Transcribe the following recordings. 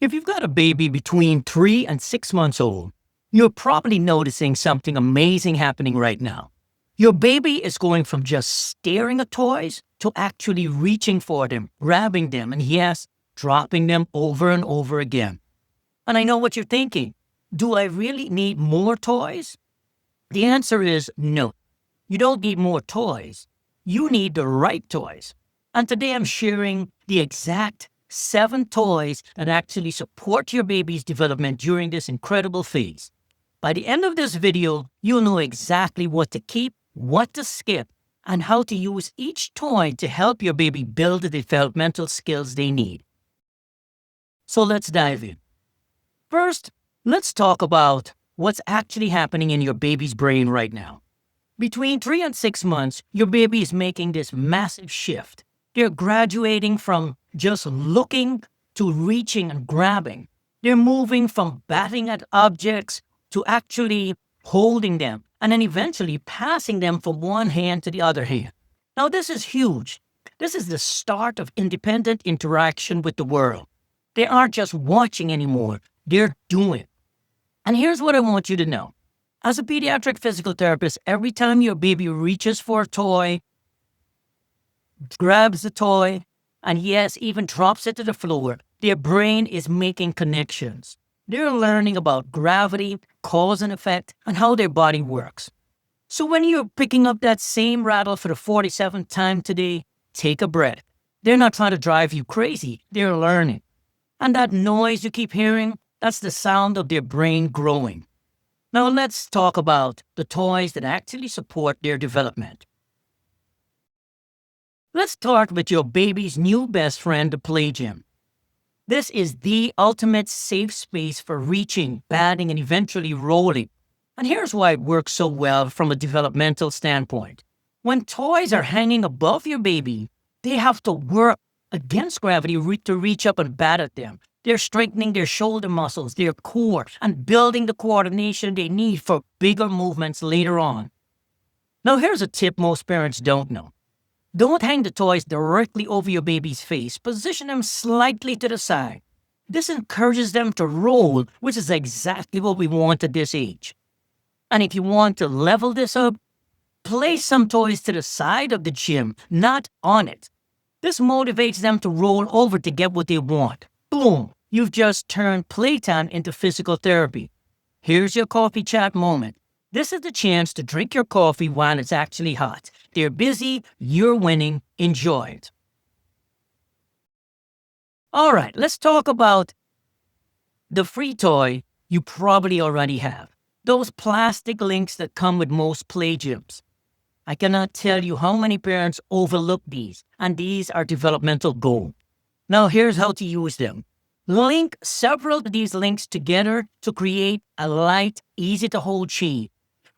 If you've got a baby between 3 and 6 months old, you're probably noticing something amazing happening right now. Your baby is going from just staring at toys to actually reaching for them, grabbing them, and yes, dropping them over and over again. And I know what you're thinking. Do I really need more toys? The answer is no. You don't need more toys. You need the right toys. And today I'm sharing the exact 7 toys that actually support your baby's development during this incredible phase. By the end of this video, you'll know exactly what to keep, what to skip, and how to use each toy to help your baby build the developmental skills they need. So let's dive in. First, let's talk about what's actually happening in your baby's brain right now. Between 3 and 6 months, your baby is making this massive shift. They're graduating from just looking to reaching and grabbing. They're moving from batting at objects to actually holding them and then eventually passing them from one hand to the other hand. Now, this is huge. This is the start of independent interaction with the world. They aren't just watching anymore. They're doing. And here's what I want you to know. As a pediatric physical therapist, every time your baby reaches for a toy, grabs the toy, and yes, even drops it to the floor, their brain is making connections. They're learning about gravity, cause and effect, and how their body works. So when you're picking up that same rattle for the 47th time today, take a breath. They're not trying to drive you crazy. They're learning. And that noise you keep hearing, that's the sound of their brain growing. Now let's talk about the toys that actually support their development. Let's start with your baby's new best friend, the play gym. This is the ultimate safe space for reaching, batting, and eventually rolling. And here's why it works so well from a developmental standpoint. When toys are hanging above your baby, they have to work against gravity to reach up and bat at them. They're strengthening their shoulder muscles, their core, and building the coordination they need for bigger movements later on. Now here's a tip most parents don't know. Don't hang the toys directly over your baby's face. Position them slightly to the side. This encourages them to roll, which is exactly what we want at this age. And if you want to level this up, place some toys to the side of the gym, not on it. This motivates them to roll over to get what they want. Boom! You've just turned playtime into physical therapy. Here's your coffee chat moment. This is the chance to drink your coffee while it's actually hot. They're busy, you're winning, enjoy it. All right, let's talk about the free toy you probably already have. Those plastic links that come with most play gyms. I cannot tell you how many parents overlook these, and these are developmental gold. Now here's how to use them. Link several of these links together to create a light, easy-to-hold chain.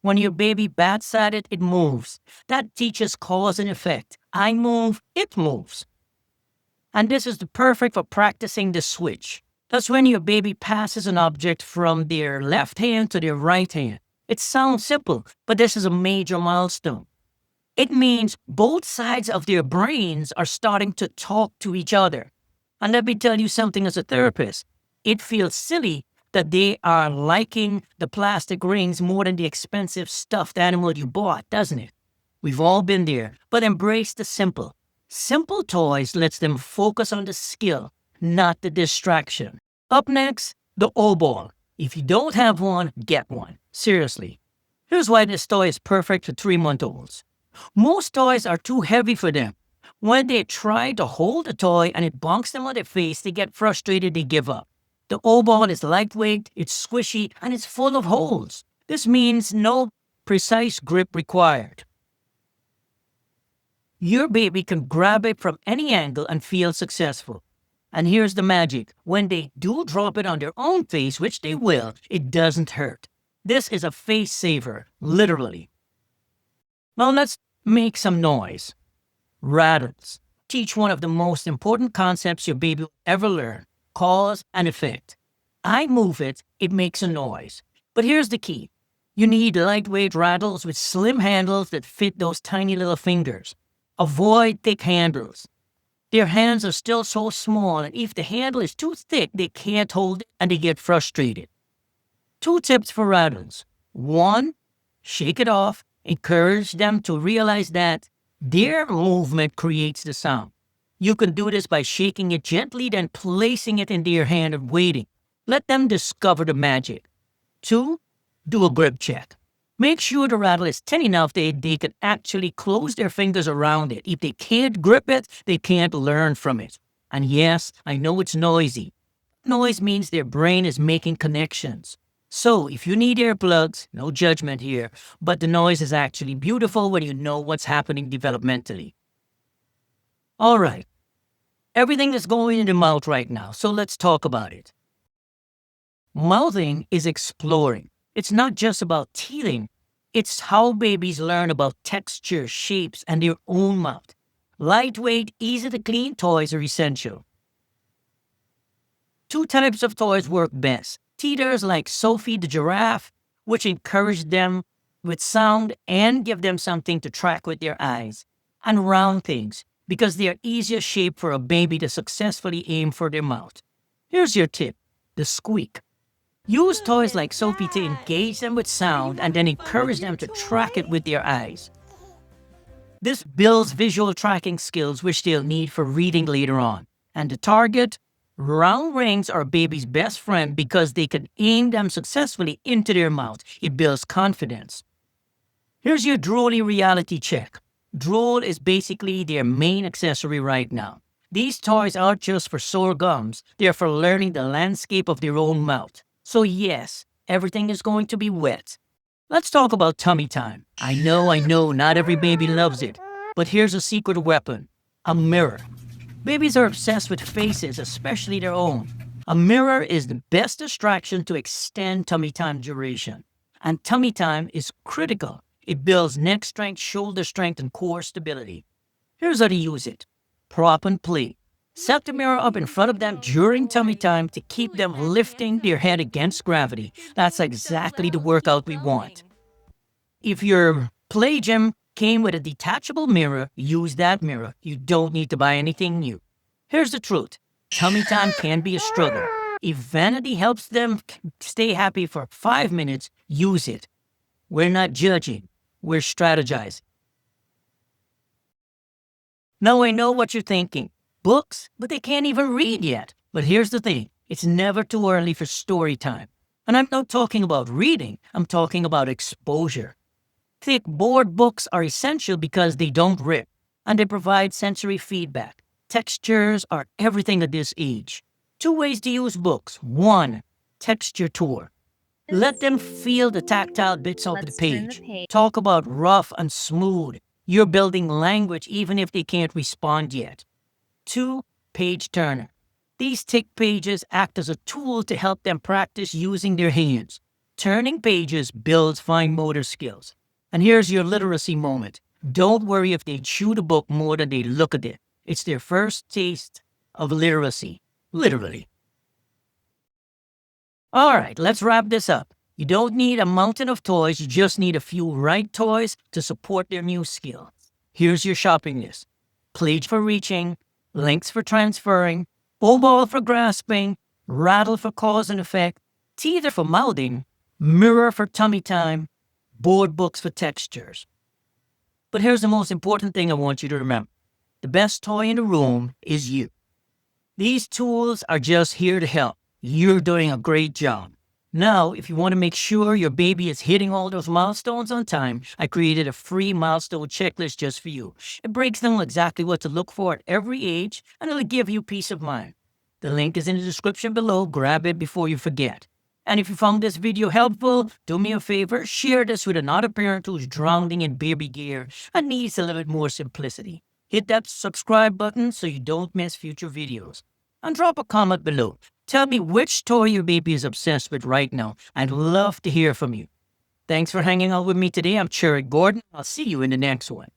When your baby bats at it, it moves. That teaches cause and effect. I move, it moves. And this is perfect for practicing the switch. That's when your baby passes an object from their left hand to their right hand. It sounds simple, but this is a major milestone. It means both sides of their brains are starting to talk to each other. And let me tell you something as a therapist. It feels silly that they are liking the plastic rings more than the expensive stuffed animal you bought, doesn't it? We've all been there, but embrace the simple. Simple toys lets them focus on the skill, not the distraction. Up next, the O-ball. If you don't have one, get one. Seriously. Here's why this toy is perfect for 3-month-olds. Most toys are too heavy for them. When they try to hold a toy and it bonks them on their face, they get frustrated, they give up. The O-ball is lightweight, it's squishy, and it's full of holes. This means no precise grip required. Your baby can grab it from any angle and feel successful. And here's the magic. When they do drop it on their own face, which they will, it doesn't hurt. This is a face saver, literally. Now let's make some noise. Rattles. Teach one of the most important concepts your baby will ever learn. Cause and effect. I move it, it makes a noise. But here's the key. You need lightweight rattles with slim handles that fit those tiny little fingers. Avoid thick handles. Their hands are still so small, and if the handle is too thick, they can't hold it and they get frustrated. 2 tips for Rattles. 1, shake it off. Encourage them to realize that their movement creates the sound. You can do this by shaking it gently, then placing it in their hand and waiting. Let them discover the magic. 2, do a grip check. Make sure the rattle is thin enough that they can actually close their fingers around it. If they can't grip it, they can't learn from it. And yes, I know it's noisy. Noise means their brain is making connections. So if you need earplugs, no judgment here, but the noise is actually beautiful when you know what's happening developmentally. All right, everything is going in the mouth right now, so let's talk about it. Mouthing is exploring. It's not just about teething. It's how babies learn about texture, shapes, and their own mouth. Lightweight, easy to clean toys are essential. 2 types of toys work best. Teethers like Sophie the giraffe, which encourage them with sound and give them something to track with their eyes. And round things, because they are easier shaped for a baby to successfully aim for their mouth. Here's your tip, the squeak. Use toys like Sophie to engage them with sound and then encourage them to track it with their eyes. This builds visual tracking skills which they'll need for reading later on. And the target? Round rings are a baby's best friend because they can aim them successfully into their mouth. It builds confidence. Here's your drooly reality check. Drool is basically their main accessory right now. These toys aren't just for sore gums, they're for learning the landscape of their own mouth. So yes, everything is going to be wet. Let's talk about tummy time. I know, not every baby loves it. But here's a secret weapon, a mirror. Babies are obsessed with faces, especially their own. A mirror is the best distraction to extend tummy time duration. And tummy time is critical. It builds neck strength, shoulder strength, and core stability. Here's how to use it. Prop and play. Set the mirror up in front of them during tummy time to keep them lifting their head against gravity. That's exactly the workout we want. If your play gym came with a detachable mirror, use that mirror. You don't need to buy anything new. Here's the truth. Tummy time can be a struggle. If vanity helps them stay happy for 5 minutes, use it. We're not judging. We're strategizing. Now I know what you're thinking. Books? But they can't even read yet. But here's the thing. It's never too early for story time. And I'm not talking about reading. I'm talking about exposure. Thick board books are essential because they don't rip, and they provide sensory feedback. Textures are everything at this age. 2 ways to use books. 1, texture tour. Let them feel the tactile bits of the page. Talk about rough and smooth. You're building language even if they can't respond yet. 2, page turner. These thick pages act as a tool to help them practice using their hands. Turning pages builds fine motor skills. And here's your literacy moment. Don't worry if they chew the book more than they look at it. It's their first taste of literacy, literally. All right, let's wrap this up. You don't need a mountain of toys, you just need a few right toys to support their new skill. Here's your shopping list. Plate for reaching, links for transferring, ball for grasping, rattle for cause and effect, teether for mouthing, mirror for tummy time, board books for textures. But here's the most important thing I want you to remember. The best toy in the room is you. These tools are just here to help. You're doing a great job. Now, if you want to make sure your baby is hitting all those milestones on time, I created a free milestone checklist just for you. It breaks down exactly what to look for at every age, and it'll give you peace of mind. The link is in the description below. Grab it before you forget. And if you found this video helpful, do me a favor, share this with another parent who's drowning in baby gear and needs a little bit more simplicity. Hit that subscribe button so you don't miss future videos. And drop a comment below. Tell me which toy your baby is obsessed with right now. I'd love to hear from you. Thanks for hanging out with me today. I'm Cherry Gordon. I'll see you in the next one.